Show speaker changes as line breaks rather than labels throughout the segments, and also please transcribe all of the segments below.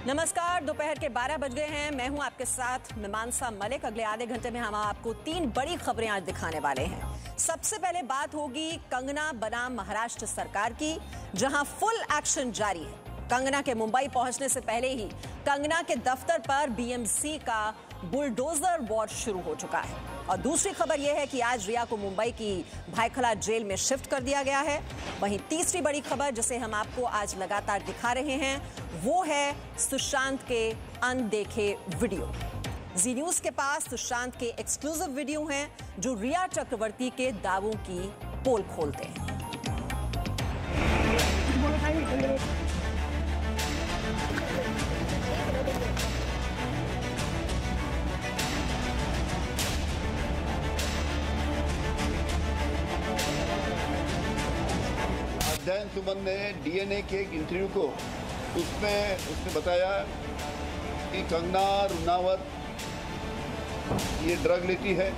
नमस्कार, दोपहर के 12 बज गए हैं। मैं हूं आपके साथ मीमांसा मलिक। अगले आधे घंटे में हम आपको 3 बड़ी खबरें आज दिखाने वाले हैं। सबसे पहले बात होगी कंगना बनाम महाराष्ट्र सरकार की, जहां फुल एक्शन जारी है। कंगना के मुंबई पहुंचने से पहले ही कंगना के दफ्तर पर बीएमसी का बुलडोजर वॉर शुरू हो चुका है। और दूसरी खबर यह है कि आज रिया को मुंबई की भायखला जेल में शिफ्ट कर दिया गया है। वहीं तीसरी बड़ी खबर जिसे हम आपको आज लगातार दिखा रहे हैं वो है सुशांत के अनदेखे वीडियो। जी न्यूज के पास सुशांत के एक्सक्लूसिव वीडियो हैं जो रिया चक्रवर्ती के दावों की पोल खोलते हैं।
अध्ययन सुमन ने डीएनए के एक इंटरव्यू को उसमें उसने बताया कि कंगना रनौत ये ड्रग लेती है।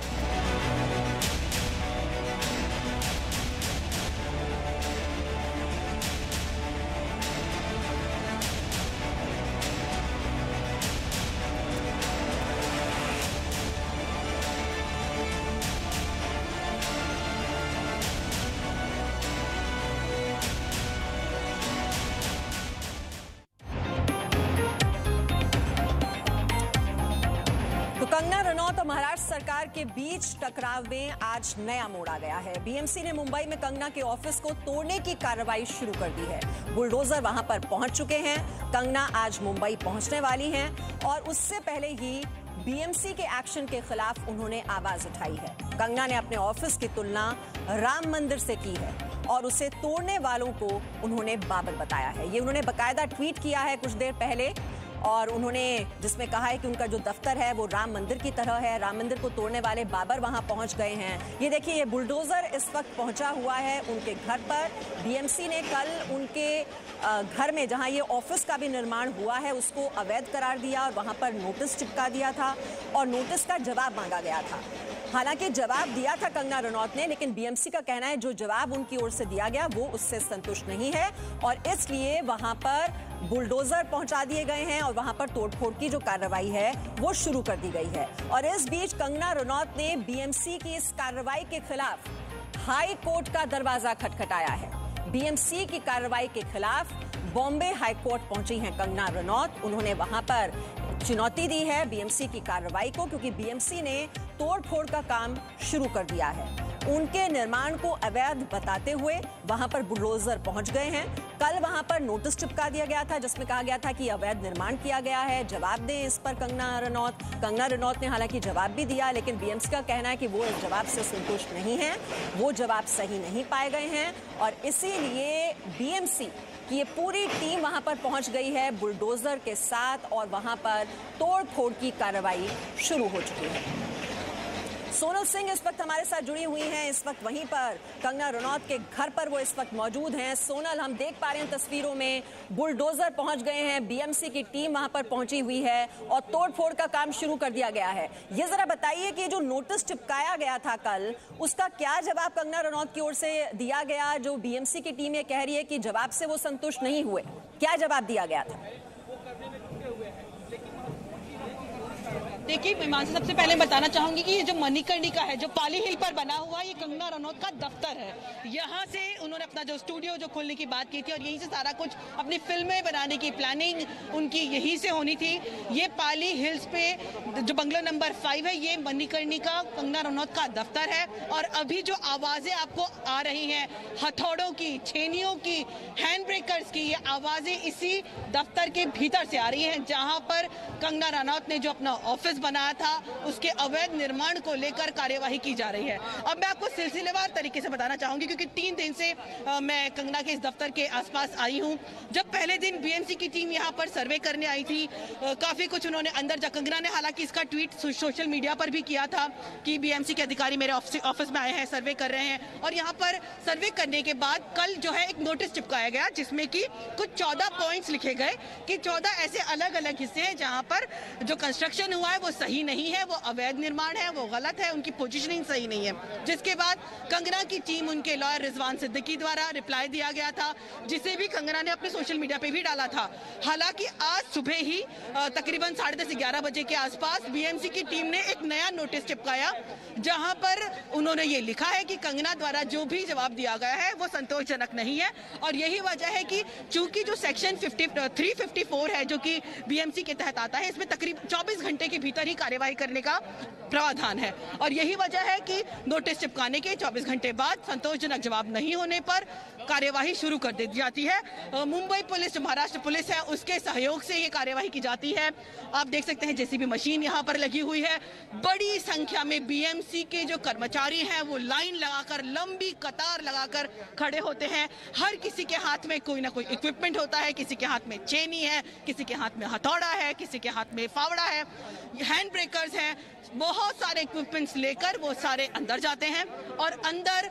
कंगना रनौत और महाराष्ट्र सरकार के बीच टकराव में आज नया मोड़ आ गया है। बीएमसी ने मुंबई में कंगना के ऑफिस को तोड़ने की कार्रवाई शुरू कर दी है। बुलडोजर वहां पर पहुंच चुके हैं। कंगना आज मुंबई पहुंचने वाली हैं और उससे पहले ही बीएमसी के एक्शन के खिलाफ उन्होंने आवाज उठाई है। कंगना ने अपने ऑफिस की तुलना राम मंदिर से की है और उसे तोड़ने वालों को उन्होंने बाबर बताया है। ये उन्होंने बाकायदा ट्वीट किया है कुछ देर पहले, और उन्होंने जिसमें कहा है कि उनका जो दफ्तर है वो राम मंदिर की तरह है। राम मंदिर को तोड़ने वाले बाबर वहां पहुंच गए हैं। ये देखिए, ये बुलडोजर इस वक्त पहुंचा हुआ है उनके घर पर। बीएमसी ने कल उनके घर में जहां ये ऑफिस का भी निर्माण हुआ है उसको अवैध करार दिया और वहां पर नोटिस चिपका दिया था और नोटिस का जवाब मांगा गया था। हालांकि जवाब दिया था कंगना रनौत ने, लेकिन बीएमसी का कहना है जो जवाब उनकी ओर से दिया गया वो उससे संतुष्ट नहीं है और इसलिए वहां पर बुलडोजर पहुंचा दिए गए हैं और वहां पर तोड़फोड़ की जो कार्रवाई है वो शुरू कर दी गई है। और इस बीच कंगना रनौत ने बीएमसी की इस कार्रवाई के खिलाफ हाई कोर्ट का दरवाजा खटखटाया है। बीएमसी की कार्रवाई के खिलाफ बॉम्बे हाई कोर्ट पहुंची हैं कंगना रनौत। उन्होंने वहां पर चुनौती दी है बीएमसी की कार्रवाई को, क्योंकि बीएमसी ने तोड़फोड़ का काम शुरू कर दिया है। उनके निर्माण को अवैध बताते हुए वहां पर बुलडोजर पहुंच गए हैं। कल वहां पर नोटिस चिपका दिया गया था जिसमें कहा गया था कि अवैध निर्माण किया गया है, जवाब दें इस पर कंगना रनौत ने हालांकि जवाब भी दिया, लेकिन बीएमसी का कहना है कि वो इस जवाब से संतुष्ट नहीं है, वो जवाब सही नहीं पाए गए हैं और इसीलिए बीएमसी कि ये पूरी टीम वहां पर पहुंच गई है बुलडोजर के साथ और वहां पर तोड़-फोड़ की कार्रवाई शुरू हो चुकी है। सोनल सिंह इस वक्त हमारे साथ जुड़ी हुई हैं। इस वक्त वहीं पर कंगना रनौत के घर पर वो इस वक्त मौजूद हैं। सोनल, हम देख पा रहे हैं तस्वीरों में बुलडोजर पहुंच गए हैं, बीएमसी की टीम वहां पर पहुंची हुई है और तोड़फोड़ का काम शुरू कर दिया गया है। ये जरा बताइए कि जो नोटिस चिपकाया गया था कल, उसका क्या जवाब कंगना रनौत की ओर से दिया गया? जो बीएमसी की टीम ये कह रही है कि जवाब से वो संतुष्ट नहीं हुए, क्या जवाब दिया गया था?
देखिए मीमांसा, सबसे पहले बताना चाहूंगी कि ये जो मणिकर्णिका है जो पाली हिल पर बना हुआ, ये कंगना रनौत का दफ्तर है। यहाँ से उन्होंने अपना जो स्टूडियो जो खोलने की बात की थी और यहीं से सारा कुछ अपनी फिल्में बनाने की प्लानिंग उनकी यहीं से होनी थी। ये पाली हिल्स पे जो बंगला नंबर 5 है, ये मणिकर्णिका कंगना रनौत का दफ्तर है। और अभी जो आवाजें आपको आ रही हैं हथौड़ों की, छेनियों की, हैंड ब्रेकर्स की, ये आवाजें इसी दफ्तर के भीतर से आ रही हैं, जहां पर कंगना रनौत ने जो अपना ऑफिस बनाया था उसके अवैध निर्माण को लेकर कार्यवाही की जा रही है। अब मैं आपको सिलसिलेवार तरीके से बताना चाहूंगी, क्योंकि 3 दिन से मैं कंगना के इस दफ्तर के आसपास आई हूं। जब पहले दिन बीएमसी की टीम यहां पर सर्वे करने आई थी, काफी कुछ उन्होंने अंदर जा, कंगना ने हालांकि इसका ट्वीट सोशल मीडिया पर भी किया था कि बीएमसी के अधिकारी मेरे ऑफिस में आए हैं, सर्वे कर रहे हैं। और यहाँ पर सर्वे करने के बाद कल जो है एक नोटिस चिपकाया गया जिसमें कि कुछ 14 पॉइंट्स लिखे गए कि 14 ऐसे अलग अलग हिस्से हैं जहां पर जो कंस्ट्रक्शन हुआ है वो वो सही नहीं है, वो अवैध निर्माण है, वो गलत है, उनकी पोजीशनिंग सही नहीं है। जिसके बाद कंगना की टीम, उनके लॉयर रिजवान सिद्दीकी द्वारा रिप्लाई दिया गया था, जिसे भी कंगना ने अपने सोशल मीडिया पे भी डाला था। हालांकि आज सुबह ही तकरीबन 10:30-11 बजे के आसपास बीएमसी की टीम ने एक नया नोटिस चिपकाया, जहां पर उन्होंने ये लिखा है कि कंगना द्वारा जो भी जवाब दिया गया है वो संतोषजनक नहीं है, और यही वजह है कि चूंकि जो सेक्शन 354 है जो कि बीएमसी के तहत आता है, इसमें तकरीबन 24 घंटे के भीतर ही कार्यवाही करने का प्रावधान है, और यही वजह है कि नोटिस चिपकाने के 24 घंटे बाद संतोषजनक जवाब नहीं होने पर कार्यवाही शुरू कर दी जाती है। मुंबई पुलिस, जो महाराष्ट्र पुलिस है, उसके सहयोग से ये कार्यवाही की जाती है। आप देख सकते हैं जेसीबी मशीन यहाँ पर लगी हुई है। बड़ी संख्या में बीएमसी के जो कर्मचारी हैं वो लाइन लगाकर, लंबी कतार लगाकर खड़े होते हैं। हर किसी के हाथ में कोई ना कोई इक्विपमेंट होता है, किसी के हाथ में चेनी है, किसी के हाथ में हथौड़ा है, किसी के हाथ में फावड़ा है, हैंड ब्रेकर्स हैं, बहुत सारे इक्विपमेंट्स लेकर वो सारे अंदर जाते हैं, और अंदर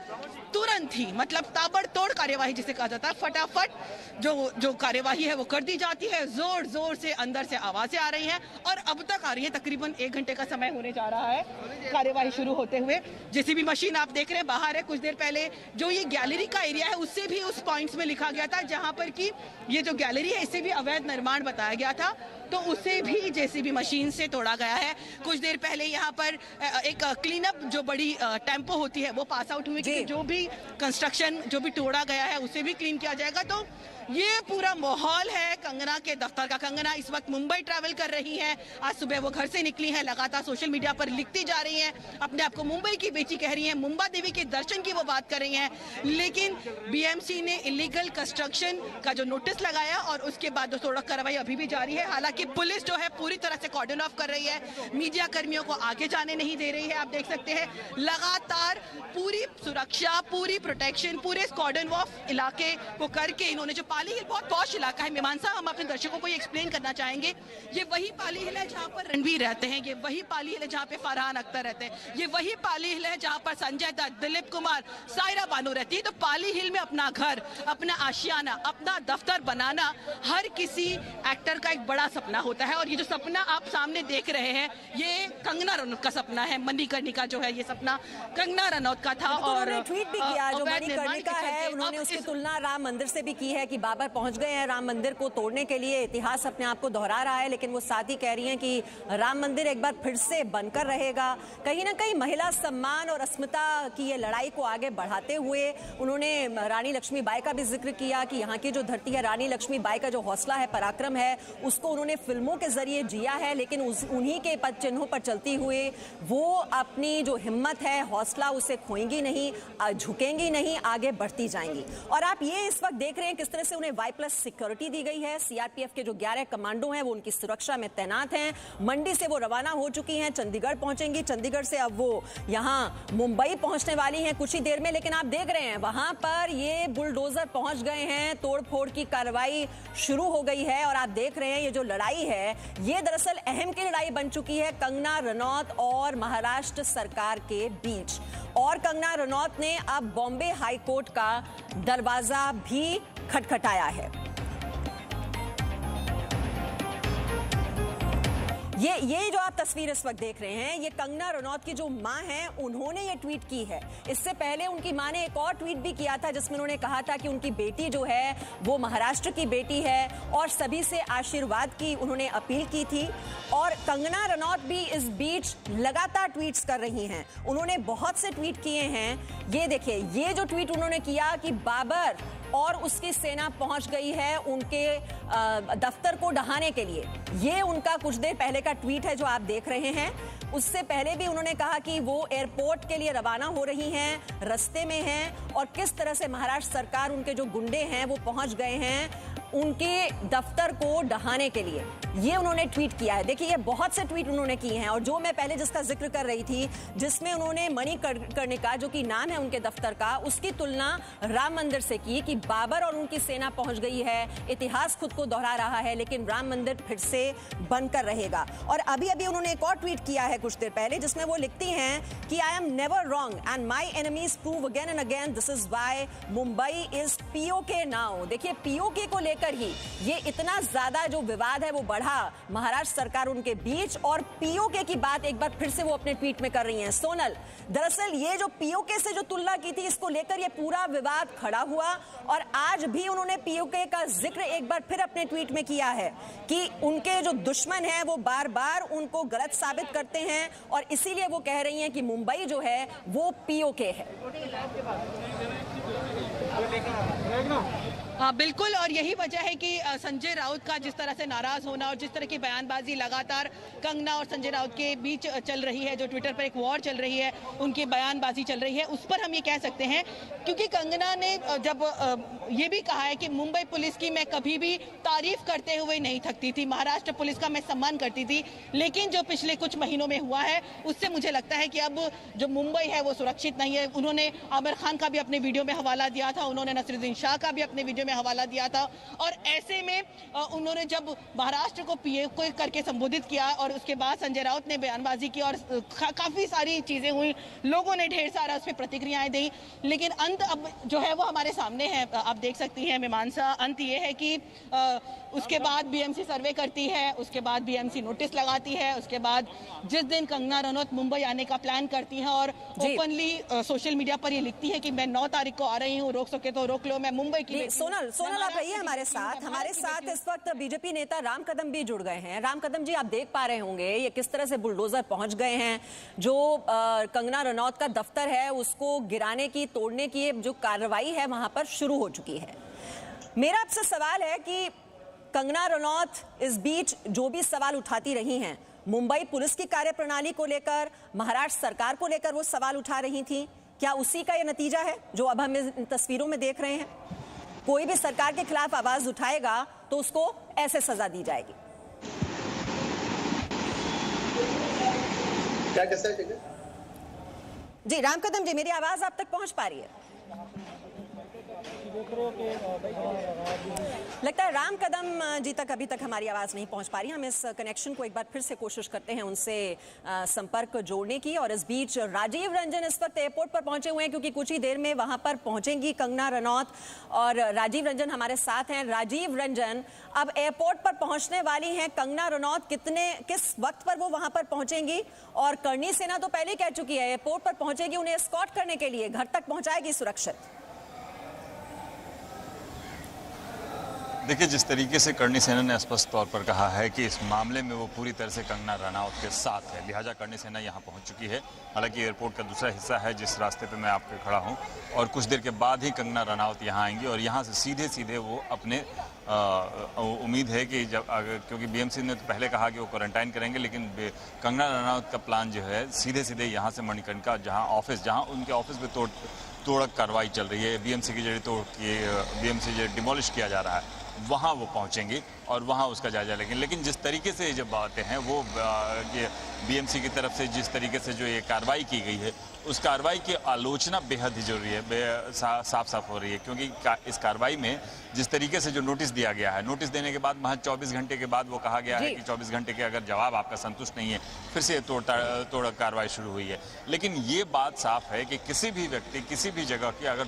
तुरंत ही, मतलब ताबड़तोड़ कार्यवाही जिसे कहा जाता है, फटाफट जो कार्यवाही है वो कर दी जाती है। जोर जोर से अंदर से आवाजें आ रही हैं, और अब तक आ रही है। तकरीबन 1 घंटे का समय होने जा रहा है कार्यवाही शुरू होते हुए। जेसीबी मशीन आप देख रहे हैं बाहर है। कुछ देर पहले जो ये गैलरी का एरिया है उससे भी उस पॉइंट्स में लिखा गया था, जहां पर कि ये जो गैलरी है इससे भी अवैध निर्माण बताया गया था, तो उसे भी जेसीबी मशीन से तोड़ा गया है। कुछ देर पहले यहाँ पर एक क्लीन अप जो बड़ी टेम्पो होती है वो पास आउट हुई कि जो भी कंस्ट्रक्शन जो भी तोड़ा गया है उसे भी क्लीन किया जाएगा। तो ये पूरा माहौल है कंगना के दफ्तर का। कंगना इस वक्त मुंबई ट्रैवल कर रही हैं। आज सुबह वो घर से निकली हैं, लगातार सोशल मीडिया पर लिखती जा रही हैं, अपने आप को मुंबई की बेटी कह रही हैं, मुंबा देवी के दर्शन की वो बात कर रही हैं। लेकिन बीएमसी ने इलीगल कंस्ट्रक्शन का जो नोटिस लगाया और उसके बाद जो सड़क कार्रवाई अभी भी जारी है। हालांकि पुलिस जो है पूरी तरह से कॉर्डन ऑफ कर रही है, मीडिया कर्मियों को आगे जाने नहीं दे रही है। आप देख सकते हैं लगातार पूरी सुरक्षा, पूरी प्रोटेक्शन, पूरे कॉर्डन ऑफ इलाके को करके इन्होंने जो पाली हिल बहुत पॉश इलाका है। मीमांसा, हम अपने दर्शकों को ये एक्सप्लेन करना चाहेंगे, ये वही पाली हिल है जहाँ पर रणवीर रहते हैं, ये वही पाली हिल है जहाँ पे फरहान अख्तर रहते हैं, ये वही पाली हिल है जहाँ पर संजय दत्त, दिलीप कुमार, सायरा बानो रहती है। तो पाली हिल में अपना घर, अपना आशियाना, अपना दफ्तर बनाना हर किसी एक्टर का एक बड़ा सपना होता है, और ये जो सपना आप सामने देख रहे हैं ये कंगना रनौत का सपना है। मणिकर्णिका जो है ये सपना कंगना रनौत का था, और
ट्वीट भी किया जो मणिकर्णिका है, उन्होंने उसकी तुलना राम मंदिर से भी की है कि बाबर पहुंच गए हैं राम मंदिर को तोड़ने के लिए, इतिहास अपने आप को दोहरा रहा है। लेकिन वो साथ ही कह रही हैं कि राम मंदिर एक बार फिर से बनकर रहेगा। कहीं ना कहीं महिला सम्मान और अस्मिता की ये लड़ाई को आगे बढ़ाते हुए उन्होंने रानी लक्ष्मीबाई का भी जिक्र किया कि यहाँ की जो धरती है, रानी लक्ष्मीबाई का जो हौसला है, पराक्रम है, उसको उन्होंने फिल्मों के जरिए जिया है, लेकिन उन्हीं के पद चिन्हों पर चलती हुए वो अपनी जो हिम्मत है, हौसला, उसे खोएंगी नहीं, झुकेंगी नहीं, आगे बढ़ती जाएंगी। और आप ये इस वक्त देख रहे हैं किस तरह से उन्हें Y+ सिक्योरिटी दी गई है। सीआरपीएफ के जो 11 कमांडो हैं वो उनकी सुरक्षा में तैनात हैं। मंडी से वो रवाना हो चुकी हैं, चंडीगढ़ पहुंचेंगी, चंडीगढ़ से अब वो यहाँ मुंबई पहुंचने वाली हैं कुछ ही देर में। लेकिन आप देख रहे हैं वहां पर ये बुलडोजर पहुंच गए हैं, तोड़फोड़ की कार्रवाई शुरू हो गई है, और आप देख रहे हैं ये जो लड़ाई है ये दरअसल अहम की लड़ाई बन चुकी है कंगना रनौत और महाराष्ट्र सरकार के बीच। और कंगना रनौत ने अब बॉम्बे हाई कोर्ट का दरवाजा भी खटखटाया है। ये जो आप तस्वीर इस वक्त देख रहे हैं, ये कंगना रनौत की जो मां हैं उन्होंने ये ट्वीट की है। इससे पहले उनकी मां ने एक और ट्वीट भी किया था जिसमें उन्होंने कहा था कि उनकी बेटी जो है वो महाराष्ट्र की बेटी है और सभी से आशीर्वाद की उन्होंने अपील की थी। और कंगना रनौत भी इस बीच लगातार ट्वीट्स कर रही हैं। उन्होंने बहुत से ट्वीट किए हैं। ये देखिए, ये जो ट्वीट उन्होंने किया कि बाबर और उसकी सेना पहुंच गई है उनके दफ्तर को ढहाने के लिए, ये उनका कुछ देर पहले का ट्वीट है जो आप देख रहे हैं। उससे पहले भी उन्होंने कहा कि वो एयरपोर्ट के लिए रवाना हो रही हैं, रास्ते में हैं, और किस तरह से महाराष्ट्र सरकार, उनके जो गुंडे हैं वो पहुंच गए हैं उनके दफ्तर को ढहाने के लिए। ये उन्होंने ट्वीट किया है। देखिए, ये बहुत से ट्वीट उन्होंने किए हैं। और जो मैं पहले जिसका जिक्र कर रही थी, जिसमें उन्होंने मणिकर्णिका, जो कि नाम है उनके दफ्तर का, उसकी तुलना राम मंदिर से की कि बाबर और उनकी सेना पहुंच गई है, इतिहास खुद को दोहरा रहा है, लेकिन राम मंदिर फिर से बनकर रहेगा। और अभी अभी उन्होंने एक और ट्वीट किया है कुछ देर पहले, जिसमें वो लिखती हैं कि I am never wrong and my enemies prove again and again this is why Mumbai is POK now. देखिए, पीओके को लेकर लेकर ही ये इतना ज्यादा जो विवाद है वो बढ़ा महाराष्ट्र सरकार उनके बीच, और पीओके की बात एक बार फिर से वो अपने ट्वीट में कर रही हैं। सोनल, दरअसल ये जो पीओके से जो तुलना की थी, इसको लेकर ये पूरा विवाद खड़ा हुआ और आज भी उन्होंने पीओके का जिक्र एक बार फिर अपने ट्वीट में किया है कि उनके जो दुश्मन हैं वो बार बार उनको गलत साबित करते हैं और इसीलिए वो कह रही हैं कि मुंबई जो है वो पीओके है।
हाँ बिल्कुल, और यही वजह है कि संजय राउत का जिस तरह से नाराज होना और जिस तरह की बयानबाजी लगातार कंगना और संजय राउत के बीच चल रही है, जो ट्विटर पर एक वॉर चल रही है, उनकी बयानबाजी चल रही है, उस पर हम ये कह सकते हैं क्योंकि कंगना ने जब ये भी कहा है कि मुंबई पुलिस की मैं कभी भी तारीफ करते हुए नहीं थकती थी, महाराष्ट्र पुलिस का मैं सम्मान करती थी, लेकिन जो पिछले कुछ महीनों में हुआ है उससे मुझे लगता है कि अब जो मुंबई है वो सुरक्षित नहीं है। उन्होंने आमिर खान का भी अपने वीडियो में हवाला दिया था, उन्होंने नसरुद्दीन शाह का भी अपने वीडियो में हवाला दिया था, और ऐसे में उन्होंने जब महाराष्ट्र को पीओके करके संबोधित किया और उसके बाद संजय राउत ने बयानबाजी की और काफी सारी चीजें हुई, लोगों ने ढेर सारा उस पर प्रतिक्रियाएं दी, लेकिन अंत अब जो है वो हमारे सामने है। आप देख सकती हैं मीमांसा, अंत ये है कि उसके बाद बीएमसी सर्वे करती है, उसके बाद बीएमसी नोटिस लगाती है, उसके बाद जिस दिन कंगना रनौत मुंबई आने का प्लान करती है और ओपनली सोशल मीडिया पर ये लिखती है कि मैं 9 तारीख को आ रही हूँ, रोक सके तो रोक लो, मैं मुंबई की।
सोनल आप रहिए हमारे साथ इस वक्त बीजेपी नेता राम कदम भी जुड़ गए हैं। राम कदम जी, आप देख पा रहे होंगे ये किस तरह से बुलडोजर पहुंच गए हैं, जो कंगना रनौत का दफ्तर है उसको गिराने की, तोड़ने की जो कार्रवाई है वहां पर शुरू हो चुकी है। मेरा आपसे सवाल है कि कंगना रनौत इस बीच जो भी सवाल उठाती रही हैं, मुंबई पुलिस की कार्यप्रणाली को लेकर, महाराष्ट्र सरकार को लेकर वो सवाल उठा रही थी, क्या उसी का ये नतीजा है जो अब हम इन तस्वीरों में देख रहे हैं? कोई भी सरकार के खिलाफ आवाज उठाएगा तो उसको ऐसे सजा दी जाएगी।
क्या कैसा है?
जी राम कदम जी, मेरी आवाज आप तक पहुंच पा रही है? लगता है राम कदम जी तक अभी तक हमारी आवाज नहीं पहुंच पा रही। हम इस कनेक्शन को एक बार फिर से कोशिश करते हैं उनसे संपर्क जोड़ने की। और इस बीच राजीव रंजन इस वक्त एयरपोर्ट पर पहुंचे हुए हैं क्योंकि कुछ ही देर में वहां पर पहुंचेंगी कंगना रनौत, और राजीव रंजन हमारे साथ हैं। राजीव रंजन, अब एयरपोर्ट पर पहुंचने वाली हैं कंगना रनौत, किस वक्त पर वो वहां पर पहुंचेंगी? और करणी सेना तो पहले कह चुकी है एयरपोर्ट पर पहुंचेगी, उन्हें एस्कॉर्ट करने के लिए घर तक पहुंचाएगी सुरक्षित।
देखिए, जिस तरीके से करणी सेना ने स्पष्ट तौर पर कहा है कि इस मामले में वो पूरी तरह से कंगना रनौत के साथ है, लिहाजा करणी सेना यहाँ पहुँच चुकी है। हालांकि एयरपोर्ट का दूसरा हिस्सा है जिस रास्ते पे मैं आपके खड़ा हूँ, और कुछ देर के बाद ही कंगना रनौत यहाँ आएंगी और यहाँ से सीधे वो अपने उम्मीद है कि जब क्योंकि बीएमसी ने तो पहले कहा कि वो क्वारंटाइन करेंगे, लेकिन कंगना रनौत का प्लान जो है सीधे यहाँ से मणिकर्णिका जहाँ उनके ऑफिस में तोड़क कार्रवाई चल रही है, बीएमसी की बीएमसी जो डिमोलिश किया जा रहा है, वहाँ वो पहुँचेंगे और वहाँ उसका जायजा लेंगे। लेकिन जिस तरीके से जब बातें हैं वो ये बीएमसी की तरफ से जिस तरीके से जो ये कार्रवाई की गई है, उस कार्रवाई की आलोचना बेहद ही जरूरी है, साफ हो रही है, क्योंकि इस कार्रवाई में जिस तरीके से जो नोटिस दिया गया है, नोटिस देने के बाद महज 24 घंटे के बाद वो कहा गया है कि 24 घंटे के अगर जवाब आपका संतुष्ट नहीं है फिर से तोड़ कार्रवाई शुरू हुई है। लेकिन ये बात साफ है कि किसी भी व्यक्ति किसी भी जगह की अगर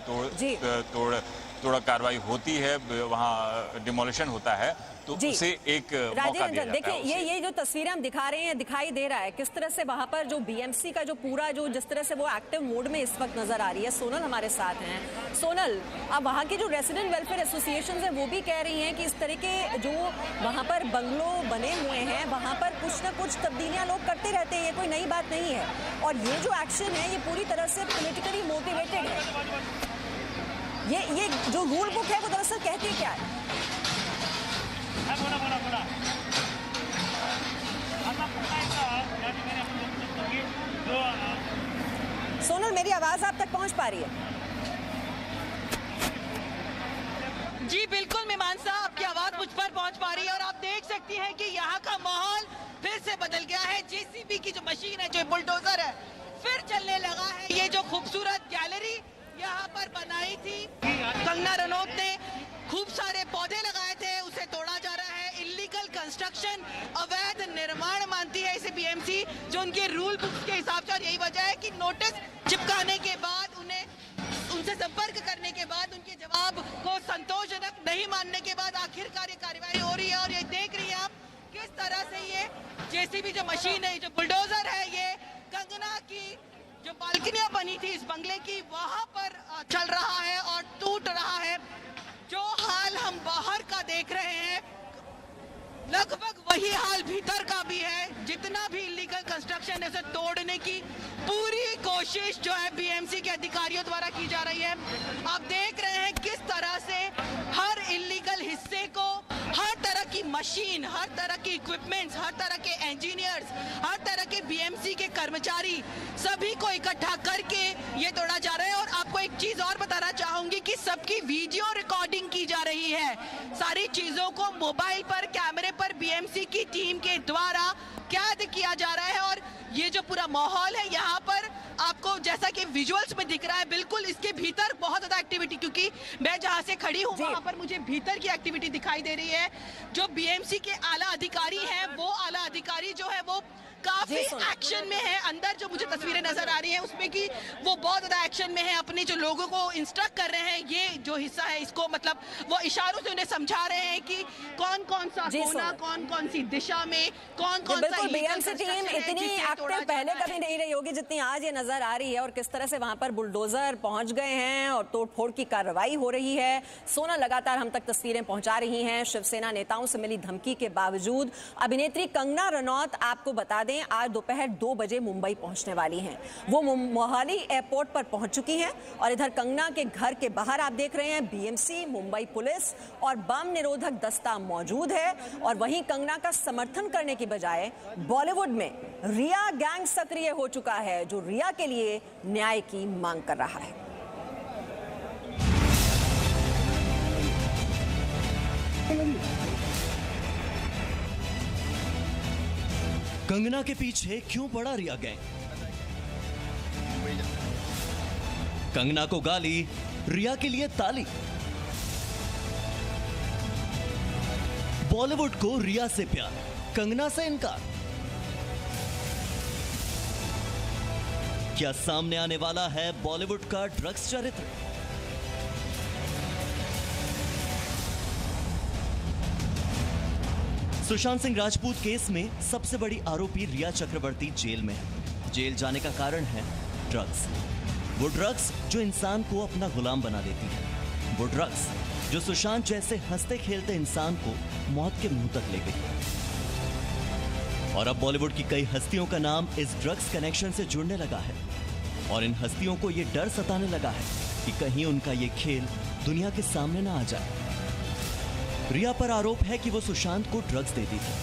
तोड़ कार्रवाई होती है, वहाँ डिमोलिशन होता है, तो उसे एक मौका दिया जाता है।
देखिए ये जो तस्वीरें हम दिखा रहे हैं, दिखाई दे रहा है किस तरह से वहां पर जो बीएमसी का जो पूरा जो जिस तरह से वो एक्टिव मोड में इस वक्त नजर आ रही है। सोनल हमारे साथ हैं। सोनल, अब वहां की जो रेसिडेंट वेलफेयर एसोसिएशन है वो भी कह रही हैं कि इस तरह के जो वहां पर बंगलो बने हुए हैं वहां पर कुछ ना कुछ तब्दीलियां लोग करते रहते हैं, ये कोई नई बात नहीं है, और ये जो एक्शन है ये पूरी तरह से पॉलिटिकली मोटिवेटेड है। ये जो रूल बुक है वो दरअसल कहती क्या है? सोनल, मेरी आवाज आप तक पहुंच पा रही है?
जी बिल्कुल मीमांसा, आपकी आवाज मुझ पर पहुंच पा रही है और आप देख सकती हैं कि यहाँ का माहौल फिर से बदल गया है। जेसीबी की जो मशीन है, जो बुलडोजर है, फिर चलने लगा है। ये जो खूबसूरत गैलरी यहाँ पर बनाई थी कंगना रनौत ने, खूब सारे पौधे लगाए थे, उसे तोड़ा जा रहा है। इलीगल कंस्ट्रक्शन, अवैध निर्माण मानती है इसे बीएमसी, जो उनके रूल बुक्स के हिसाब से। और यही वजह है कि नोटिस चिपकाने के बाद उनसे उनसे संपर्क करने के बाद उनके जवाब को संतोषजनक नहीं मानने के बाद आखिरकार ये कार्रवाई हो रही है। और ये देख रही है आप किस तरह से ये जेसीबी जो मशीन है, जो बुलडोजर है, ये कंगना की जो बालकनियां बनी थी इस बंगले की, वहां पर चल रहा है और टूट रहा है। जो हाल हम बाहर का देख रहे हैं लगभग वही हाल भीतर का भी है। जितना भी इलीगल कंस्ट्रक्शन है उसे तोड़ने की पूरी कोशिश जो है बीएमसी के अधिकारियों द्वारा की जा रही है। आप देख रहे हैं किस तरह से हर इलीगल हिस्से को, हर तरह की मशीन, हर तरह की इक्विपमेंट्स, हर तरह के इंजीनियर्स, हर तरह के बीएमसी के कर्मचारी, सभी को इकट्ठा करके ये तोड़ा जा रहा है। और आपको एक चीज और बताना चाहूंगी कि सबकी वीडियो रिकॉर्डिंग की जा रही है। सारी चीजों को मोबाइल पर, कैमरे पर बीएमसी की टीम के द्वारा कैद किया जा रहा है। और ये जो पूरा माहौल है यहाँ पर आपको जैसा कि विजुअल्स में दिख रहा है, बिल्कुल इसके भीतर बहुत ज्यादा एक्टिविटी, क्योंकि मैं जहाँ से खड़ी हूँ वहाँ पर मुझे भीतर की एक्टिविटी दिखाई दे रही है। जो बीएमसी के आला अधिकारी हैं, वो आला अधिकारी जो है वो काफी एक्शन में है। अंदर जो मुझे तस्वीरें नजर आ रही हैं उसमें कि वो बहुत ज्यादा एक्शन में है, अपने जो लोगों को इंस्ट्रक्ट कर रहे हैं। ये जो हिस्सा है इसको मतलब वो इशारों से उन्हें समझा रहे हैं कि कौन कौन सा कोना, कौन कौन सी दिशा में, कौन कौन सा
बीएमसी टीम इतनी एक्टिव पहले कभी नहीं रही होगी जितनी आज ये नजर आ रही है। और किस तरह से वहां पर बुलडोजर पहुंच गए हैं और तोड़फोड़ की कार्रवाई हो रही है। सोना लगातार हम तक तस्वीरें पहुंचा रही हैं। शिवसेना नेताओं से मिली धमकी के बावजूद अभिनेत्री कंगना रनौत, आपको बता दें, आज दोपहर 2 बजे मुंबई पहुंचने वाली हैं। वो मोहाली एयरपोर्ट पर पहुंच चुकी हैं और इधर कंगना के घर के बाहर आप देख रहे हैं बीएमसी, मुंबई पुलिस और बम निरोधक दस्ता मौजूद है। और वहीं कंगना का समर्थन करने की बजाय बॉलीवुड में रिया गैंग सक्रिय हो चुका है, जो रिया के लिए न्याय की मांग कर रहा है।
कंगना के पीछे क्यों पड़ा रिया गैंग? कंगना को गाली, रिया के लिए ताली। बॉलीवुड को रिया से प्यार, कंगना से इनकार। क्या सामने आने वाला है बॉलीवुड का ड्रग्स चरित्र? सुशांत सिंह राजपूत केस में सबसे बड़ी आरोपी रिया चक्रवर्ती जेल में है। जेल जाने का कारण है ड्रग्स। वो ड्रग्स जो इंसान को अपना गुलाम बना देती है। वो ड्रग्स जो सुशांत जैसे हंसते खेलते इंसान को मौत के मुंह तक ले गई। और अब बॉलीवुड की कई हस्तियों का नाम इस ड्रग्स कनेक्शन से जुड़ने लगा है। और इन हस्तियों को ये डर सताने लगा है कि कहीं उनका ये खेल दुनिया के सामने ना आ जाए। रिया पर आरोप है कि वो सुशांत को ड्रग्स देती थी।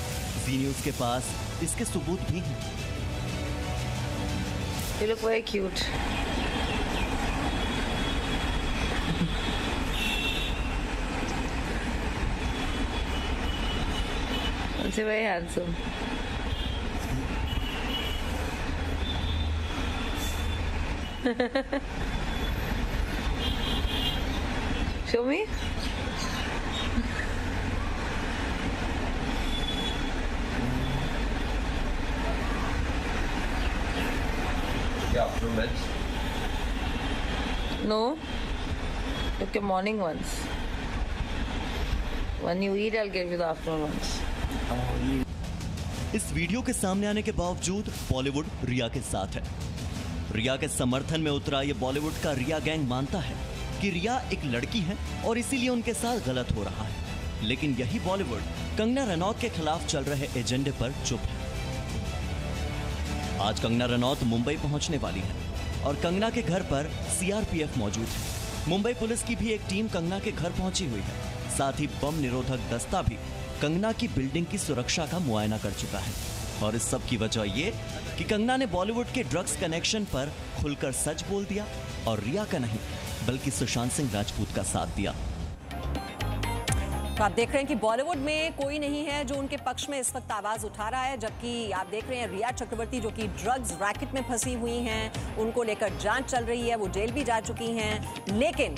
जी न्यूज़ के पास इसके सबूत भी हैं।
You look very cute. You're very handsome. Show me.
Afternoon lunch?
No. Took your morning ones. When you eat, I'll give you the afternoon ones.
इस वीडियो के सामने आने के बावजूद बॉलीवुड रिया के साथ है। रिया के समर्थन में उतरा ये बॉलीवुड का रिया गैंग मानता है कि रिया एक लड़की है और इसीलिए उनके साथ गलत हो रहा है। लेकिन यही बॉलीवुड कंगना रनौत के खिलाफ चल रहे एजेंडे पर चुप है। आज कंगना रनौत मुंबई पहुंचने वाली है और कंगना के घर पर सीआरपीएफ मौजूद है। मुंबई पुलिस की भी एक टीम कंगना के घर पहुंची हुई है। साथ ही बम निरोधक दस्ता भी कंगना की बिल्डिंग की सुरक्षा का मुआयना कर चुका है। और इस सब की वजह ये कि कंगना ने बॉलीवुड के ड्रग्स कनेक्शन पर खुलकर सच बोल दिया और रिया का नहीं बल्कि सुशांत सिंह राजपूत का साथ दिया।
तो आप देख रहे हैं कि बॉलीवुड में कोई नहीं है जो उनके पक्ष में इस वक्त आवाज उठा रहा है, जबकि आप देख रहे हैं रिया चक्रवर्ती जो कि ड्रग्स रैकेट में फंसी हुई हैं, उनको लेकर जांच चल रही है, वो जेल भी जा चुकी हैं, लेकिन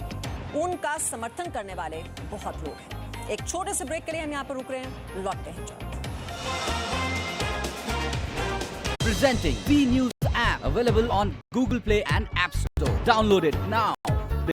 उनका समर्थन करने वाले बहुत लोग हैं। एक छोटे से ब्रेक के लिए हम यहाँ पर रुक रहे हैं, लौटते हैं जल्द।
Presenting B News app available on Google Play and App Store. Download it now.